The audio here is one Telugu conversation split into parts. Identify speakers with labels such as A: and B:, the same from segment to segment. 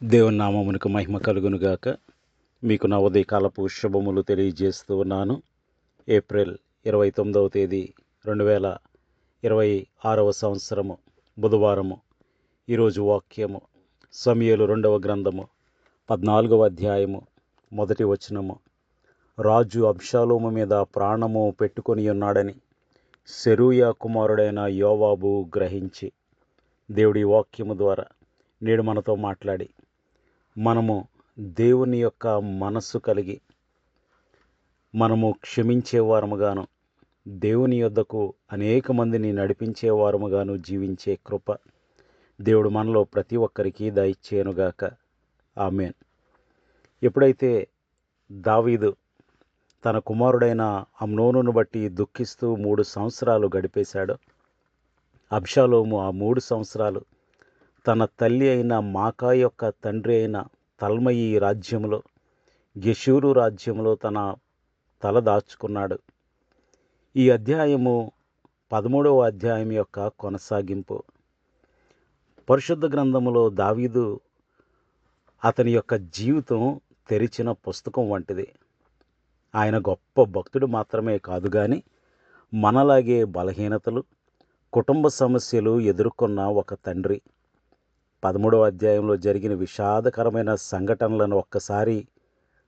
A: దేవుని నామమునకు మహిమ కలుగునుగాక. మీకు నా ఉదయకాలపు శుభములు తెలియజేస్తూ ఉన్నాను. ఏప్రిల్ 29వ తేదీ 2026 సంవత్సరము బుధవారము. ఈరోజు వాక్యము సమూయేలు 2వ గ్రంథము 14వ అధ్యాయము 1వ వచనము. రాజు అబ్షాలోము మీద ప్రాణము పెట్టుకొని ఉన్నాడని సెరూయా కుమారుడైన యోవాబు గ్రహించి, దేవుడి వాక్యము ద్వారా నేడు మనతో మాట్లాడి, మనము దేవుని యొక్క మనస్సు కలిగి మనము క్షమించేవారముగాను, దేవుని యొద్దకు అనేక మందిని నడిపించేవారముగాను జీవించే కృప దేవుడు మనలో ప్రతి ఒక్కరికి దయచేయనుగాక. ఆమేన్. ఎప్పుడైతే దావీదు తన కుమారుడైన అమ్నోనును బట్టి దుఃఖిస్తూ 3 సంవత్సరాలు గడిపేశాడో, అబ్షాలోము ఆ 3 సంవత్సరాలు తన తల్లి అయిన మాకా యొక్క తండ్రి అయిన తల్మయి రాజ్యంలో, గెషూరు రాజ్యంలో తన తల దాచుకున్నాడు. ఈ అధ్యాయము 13వ అధ్యాయం యొక్క కొనసాగింపు. పరిశుద్ధ గ్రంథములో దావీదు అతని యొక్క జీవితం తెరిచిన పుస్తకం వంటిది. ఆయన గొప్ప భక్తుడు మాత్రమే కాదు కానీ, మనలాగే బలహీనతలు, కుటుంబ సమస్యలు ఎదుర్కొన్న ఒక తండ్రి. 13వ అధ్యాయంలో జరిగిన విషాదకరమైన సంఘటనలను ఒక్కసారి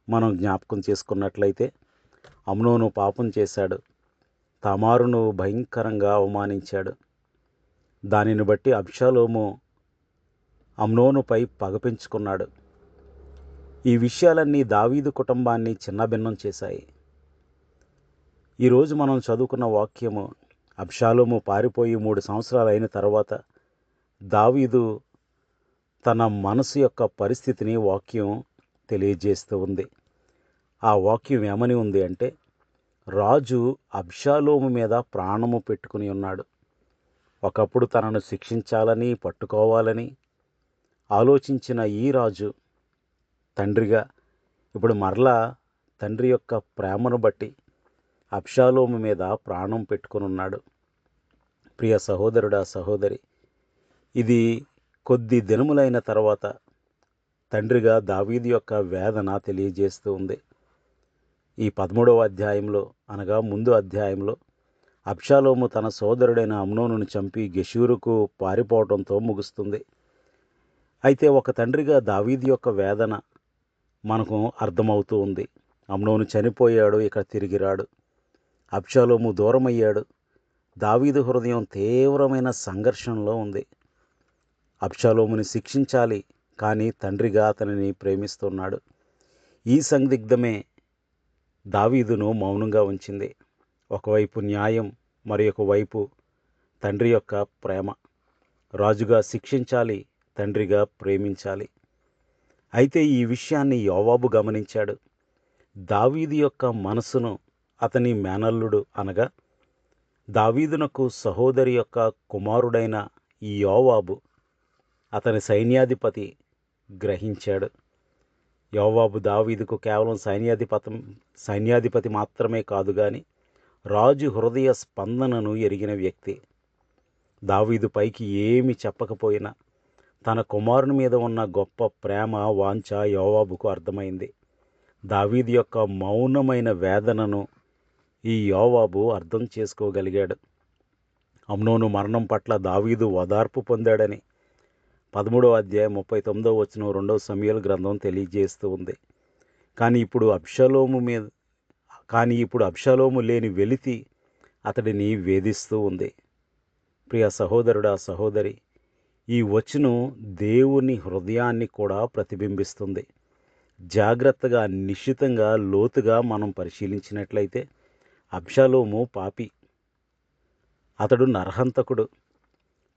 A: మనం జ్ఞాపకం చేసుకున్నట్లయితే, అమ్నోను పాపం చేశాడు. తామారును భయంకరంగా అవమానించాడు. దానిని బట్టి అబ్షాలోము అమ్నోనుపై పగ పెంచుకున్నాడు. ఈ విషయాలన్నీ దావీదు కుటుంబాన్ని చిన్నభిన్నం చేశాయి. ఈరోజు మనం చదువుకున్న వాక్యము, అబ్షాలోము పారిపోయి 3 సంవత్సరాలు అయిన తర్వాత దావీదు తన మనసు యొక్క పరిస్థితిని వాక్యం తెలియజేస్తూ ఉంది. ఆ వాక్యం ఏమని ఉంది అంటే, రాజు అబ్షాలోము మీద ప్రాణము పెట్టుకుని ఉన్నాడు. ఒకప్పుడు తనను శిక్షించాలని, పట్టుకోవాలని ఆలోచించిన ఈ రాజు తండ్రిగా ఇప్పుడు మరలా తండ్రి యొక్క ప్రేమను బట్టి అబ్షాలోము మీద ప్రాణం పెట్టుకుని ఉన్నాడు. ప్రియ సహోదరుడా, సహోదరి, ఇది కొద్ది దినములైన తర్వాత తండ్రిగా దావీదు యొక్క వేదన తెలియజేస్తూ ఉంది. ఈ 13వ అధ్యాయంలో, అనగా ముందు అధ్యాయంలో, అబ్షాలోము తన సోదరుడైన అమ్నోనును చంపి గెషూరుకు పారిపోవడంతో ముగుస్తుంది. అయితే ఒక తండ్రిగా దావీదు యొక్క వేదన మనకు అర్థమవుతూ ఉంది. అమ్నోను చనిపోయాడు, ఇక తిరిగి రాడు. అబ్షాలోము దూరమయ్యాడు. దావీదు హృదయం తీవ్రమైన సంఘర్షణలో ఉంది. అబ్షాలోముని శిక్షించాలి, కానీ తండ్రిగా అతనిని ప్రేమిస్తున్నాడు. ఈ సందిగ్ధమే దావీదును మౌనంగా ఉంచింది. ఒకవైపు న్యాయం, మరి ఒకవైపు తండ్రి యొక్క ప్రేమ. రాజుగా శిక్షించాలి, తండ్రిగా ప్రేమించాలి. అయితే ఈ విషయాన్ని యోవాబు గమనించాడు. దావీదు యొక్క మనసును అతని మేనల్లుడు, అనగా దావీదునకు సహోదరి యొక్క కుమారుడైన ఈ యోవాబు, అతని సైన్యాధిపతి గ్రహించాడు. యోవాబు దావీదుకు కేవలం సైన్యాధిపతి మాత్రమే కాదు కానీ, రాజు హృదయ స్పందనను ఎరిగిన వ్యక్తి. దావీదు పైకి ఏమి చెప్పకపోయినా తన కుమారుని మీద ఉన్న గొప్ప ప్రేమ, వాంఛ యోవాబుకు అర్థమైంది. దావీదు యొక్క మౌనమైన వేదనను ఈ యోవాబు అర్థం చేసుకోగలిగాడు. అమ్నోను మరణం పట్ల దావీదు ఓదార్పు పొందాడని 13వ అధ్యాయం 39వ వచనం 2వ సమూయేలు గ్రంథం తెలియజేస్తూ ఉంది. కానీ ఇప్పుడు అబ్షాలోము లేని వెలితి అతడిని వేధిస్తూ ఉంది. ప్రియ సహోదరుడా, సహోదరి, ఈ వచనం దేవుని హృదయాన్ని కూడా ప్రతిబింబిస్తుంది. జాగ్రత్తగా, నిశ్చితంగా, లోతుగా మనం పరిశీలించినట్లయితే అబ్షాలోము పాపి. అతడు నరహంతకుడు.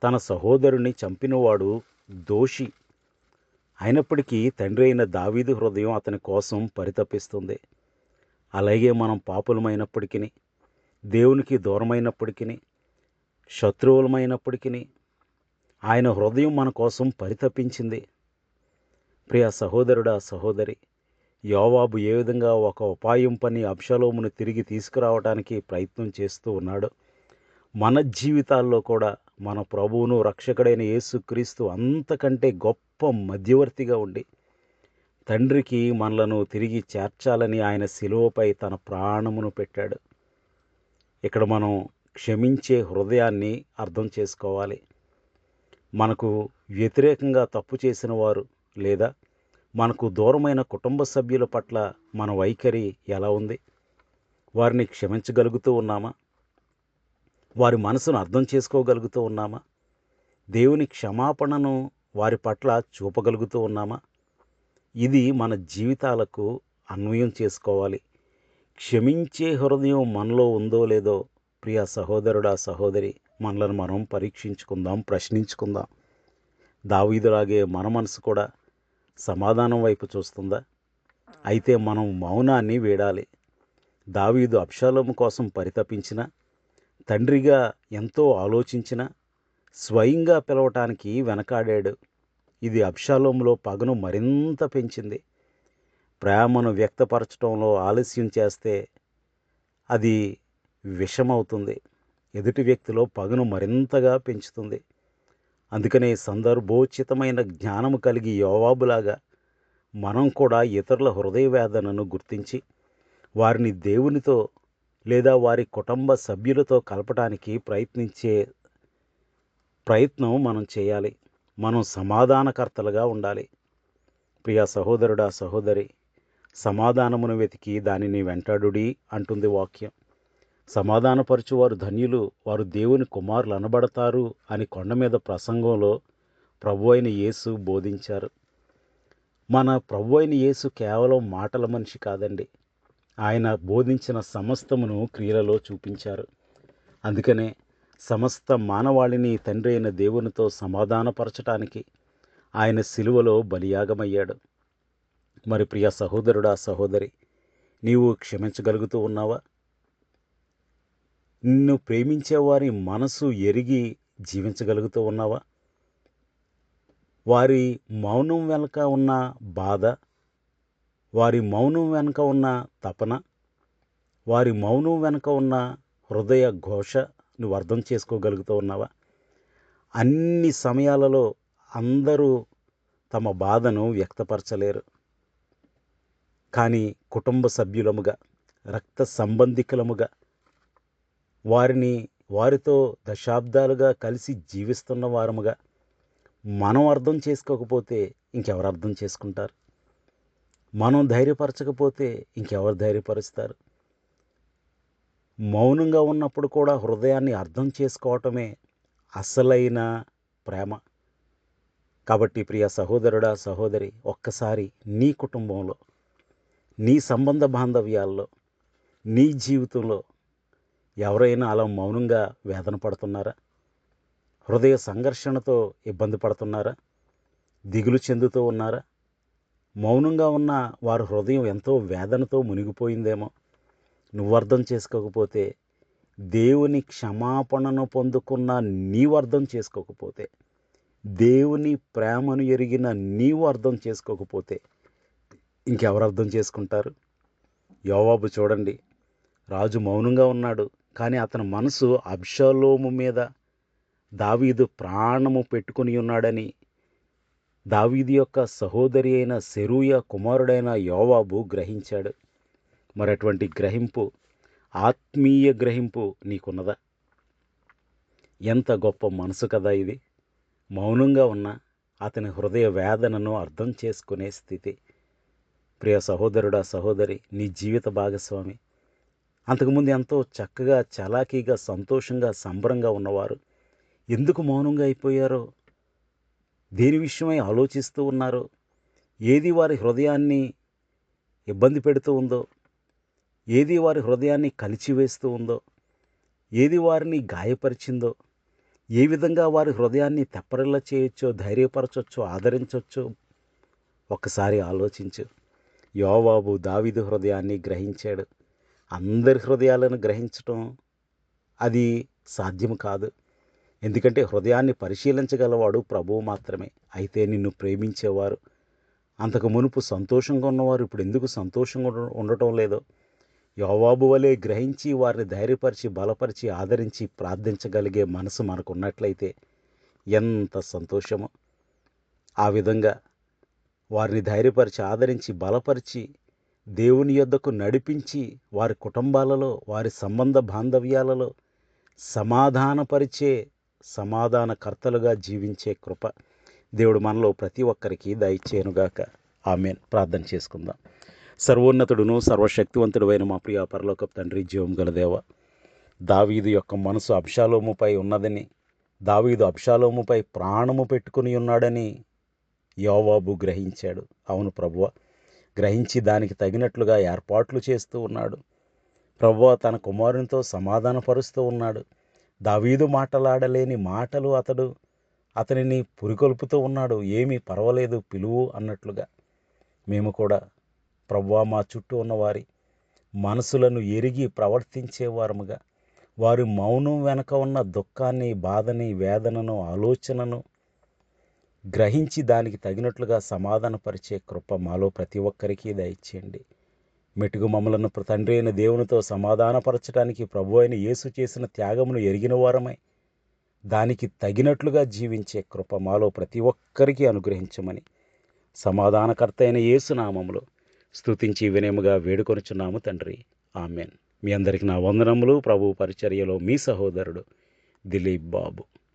A: తన సహోదరుని చంపినవాడు దోషి. అయినప్పటికీ తండ్రి అయిన దావీదు హృదయం అతని కోసం పరితపిస్తుంది. అలాగే మనం పాపులమైనప్పటికీ, దేవునికి దూరమైనప్పటికీ, శత్రువులమైనప్పటికీ ఆయన హృదయం మన కోసం పరితపించింది. ప్రియ సహోదరుడా, సహోదరి, యోవాబు ఏ విధంగా ఒక ఉపాయం పని అబ్షాలోమును తిరిగి తీసుకురావడానికి ప్రయత్నం చేస్తూ ఉన్నాడో, మన జీవితాల్లో కూడా మన ప్రభువును రక్షకుడైన యేసుక్రీస్తు అంతకంటే గొప్ప మధ్యవర్తిగా ఉండి తండ్రికి మనలను తిరిగి చేర్చాలని ఆయన శిలువపై తన ప్రాణమును పెట్టాడు. ఇక్కడ మనం క్షమించే హృదయాన్ని అర్థం చేసుకోవాలి. మనకు వ్యతిరేకంగా తప్పు చేసిన వారు లేదా మనకు దూరమైన కుటుంబ సభ్యుల పట్ల మన వైఖరి ఎలా ఉంది? వారిని క్షమించగలుగుతూ ఉన్నామా? వారి మనసును అర్థం చేసుకోగలుగుతూ ఉన్నామా? దేవుని క్షమాపణను వారి పట్ల చూపగలుగుతూ ఉన్నామా? ఇది మన జీవితాలకు అన్వయం చేసుకోవాలి. క్షమించే హృదయం మనలో ఉందో లేదో ప్రియ సహోదరుడా సహోదరి, మనలను మనం పరీక్షించుకుందాం, ప్రశ్నించుకుందాం. దావీదులాగే మన మనసు కూడా సమాధానం వైపు చూస్తుందా? అయితే మనం మౌనాన్ని వీడాలి. దావీదు అబ్షాలోము కోసం పరితపించిన, తండ్రిగా ఎంతో ఆలోచించిన, స్వయంగా పిలవటానికి వెనకాడాడు. ఇది అబ్షాలోములో పగను మరింత పెంచింది. ప్రేమను వ్యక్తపరచడంలో ఆలస్యం చేస్తే అది విషమవుతుంది. ఎదుటి వ్యక్తిలో పగను మరింతగా పెంచుతుంది. అందుకనే సందర్భోచితమైన జ్ఞానము కలిగి యోవాబులాగా మనం కూడా ఇతరుల హృదయ వేదనను గుర్తించి వారిని దేవునితో లేదా వారి కుటుంబ సభ్యులతో కలపటానికి ప్రయత్నించే ప్రయత్నం మనం చేయాలి. మనం సమాధానకర్తలుగా ఉండాలి. ప్రియ సహోదరుడా సహోదరి, సమాధానమును వెతికి దానిని వెంటాడుడి అంటుంది వాక్యం. సమాధానపరచువారు ధన్యులు, వారు దేవుని కుమారులు అనబడతారు అని కొండ మీద ప్రసంగంలో ప్రభువైన యేసు బోధించారు. మన ప్రభువైన యేసు కేవలం మాటల మనిషి కాదండి. ఆయన బోధించిన సమస్తమును క్రియలలో చూపించారు. అందుకనే సమస్త మానవాళిని తండ్రి అయిన దేవునితో సమాధానపరచటానికి ఆయన శిలువలో బలియాగమయ్యాడు. మరి ప్రియ సహోదరుడా సహోదరి, నీవు క్షమించగలుగుతూ ఉన్నావా? నిన్ను ప్రేమించేవారి మనసు ఎరిగి జీవించగలుగుతూ ఉన్నావా? వారి మౌనం వెనుక ఉన్న బాధ, వారి మౌనం వెనుక ఉన్న తపన, వారి మౌనం వెనుక ఉన్న హృదయ ఘోష నువ్వు అర్థం చేసుకోగలుగుతూ ఉన్నావా? అన్ని సమయాలలో అందరూ తమ బాధను వ్యక్తపరచలేరు. కానీ కుటుంబ సభ్యులముగా, రక్త సంబంధికులముగా, వారితో దశాబ్దాలుగా కలిసి జీవిస్తున్న వారముగా మనం అర్థం చేసుకోకపోతే ఇంకెవరు అర్థం చేసుకుంటారు? మనం ధైర్యపరచకపోతే ఇంకెవరు ధైర్యపరుస్తారు? మౌనంగా ఉన్నప్పుడు కూడా హృదయాన్ని అర్థం చేసుకోవటమే అసలైన ప్రేమ. కాబట్టి ప్రియ సహోదరుడా సహోదరి, ఒక్కసారి నీ కుటుంబంలో, నీ సంబంధ బాంధవ్యాల్లో, నీ జీవితంలో ఎవరైనా అలా మౌనంగా వేదన పడుతున్నారా? హృదయ సంఘర్షణతో ఇబ్బంది పడుతున్నారా? దిగులు చెందుతూ ఉన్నారా? మౌనంగా ఉన్న వారి హృదయం ఎంతో వేదనతో మునిగిపోయిందేమో. నువ్వు అర్థం చేసుకోకపోతే, దేవుని క్షమాపణను పొందుకున్న నీవు అర్థం చేసుకోకపోతే, దేవుని ప్రేమను ఎరిగిన నీవు అర్థం చేసుకోకపోతే ఇంకెవరు అర్థం చేసుకుంటారు? యోవాబు చూడండి, రాజు మౌనంగా ఉన్నాడు, కానీ అతని మనసు అబ్షాలోము మీద దావీదు ప్రాణము పెట్టుకుని ఉన్నాడని దావీదు యొక్క సహోదరి అయిన సెరూయా కుమారుడైన యోవాబు గ్రహించాడు. మరి అటువంటి గ్రహింపు, ఆత్మీయ గ్రహింపు నీకున్నదా? ఎంత గొప్ప మనసు కదా ఇది! మౌనంగా ఉన్న అతని హృదయ వేదనను అర్థం చేసుకునే స్థితి. ప్రియ సహోదరుడా సహోదరి, నీ జీవిత భాగస్వామి అంతకుముందు ఎంతో చక్కగా, చలాకీగా, సంతోషంగా, సంబరంగా ఉన్నవారు ఎందుకు మౌనంగా అయిపోయారో, దేని విషయమై ఆలోచిస్తూ ఉన్నారో, ఏది వారి హృదయాన్ని ఇబ్బంది పెడుతూ ఉందో, ఏది వారి హృదయాన్ని కలిచివేస్తూ ఉందో, ఏది వారిని గాయపరిచిందో, ఏ విధంగా వారి హృదయాన్ని తెప్పరిల్ల చేయొచ్చో, ధైర్యపరచొచ్చో, ఆదరించొచ్చో ఒక్కసారి ఆలోచించు. యోవాబు దావీదు హృదయాన్ని గ్రహించాడు. అందరి హృదయాలను గ్రహించటం అది సాధ్యం కాదు. ఎందుకంటే హృదయాన్ని పరిశీలించగలవాడు ప్రభువు మాత్రమే. అయితే నిన్ను ప్రేమించేవారు, అంతకు మునుపు సంతోషంగా ఉన్నవారు ఇప్పుడు ఎందుకు సంతోషంగా ఉండటం లేదో, యోవాబు వలె గ్రహించి వారిని ధైర్యపరిచి బలపరిచి ఆదరించి ప్రార్థించగలిగే మనసు మనకున్నట్లయితే ఎంత సంతోషమో. ఆ విధంగా వారిని ధైర్యపరిచి ఆదరించి బలపరిచి దేవుని యొద్దకు నడిపించి వారి కుటుంబాలలో వారి సంబంధ బాంధవ్యాలలో సమాధానపరిచే సమాధానకర్తలుగా జీవించే కృప దేవుడు మనలో ప్రతి ఒక్కరికి దయచేయునుగాక. ఆమేన్. ప్రార్థన చేసుకుందాం. సర్వోన్నతుడును సర్వశక్తివంతుడువైన మా ప్రియ పరలోకపు తండ్రి, జీవం గల దేవ, దావీదు యొక్క మనసు అబ్షాలోముపై ఉన్నదని, దావీదు అబ్షాలోముపై ప్రాణము పెట్టుకుని ఉన్నాడని యోవాబు గ్రహించాడు. అవును ప్రభువా, గ్రహించి దానికి తగినట్లుగా ఏర్పాట్లు చేస్తూ ఉన్నాడు. ప్రభువా, తన కుమారునితో సమాధానపరుస్తూ ఉన్నాడు. దావీదు మాటలాడలేని మాటలు అతనిని పురికొల్పుతూ ఉన్నాడు. ఏమీ పర్వాలేదు, పిలువు అన్నట్లుగా. మేము కూడా ప్రభువా, మా చుట్టూ ఉన్నవారి మనసులను ఎరిగి ప్రవర్తించేవారముగా, వారి మౌనం వెనక ఉన్న దుఃఖాన్ని, బాధని, వేదనను, ఆలోచనను గ్రహించి దానికి తగినట్లుగా సమాధానపరిచే కృప మాలో ప్రతి ఒక్కరికి దయచేయండి. మెట్టుగు మమ్మలను తండ్రి అయిన దేవునితో సమాధానపరచడానికి ప్రభు అయిన యేసు చేసిన త్యాగమును ఎరిగిన వారమై దానికి తగినట్లుగా జీవించే కృప మాలో ప్రతి ఒక్కరికి అనుగ్రహించమని సమాధానకర్త అయిన యేసు నామములో స్తుతించి వినయముగా వేడుకొనుచున్నాము తండ్రి. ఆమెన్. మీ అందరికి నా వందనములు. ప్రభు పరిచర్యలో మీ సహోదరుడు దిలీప్ బాబు.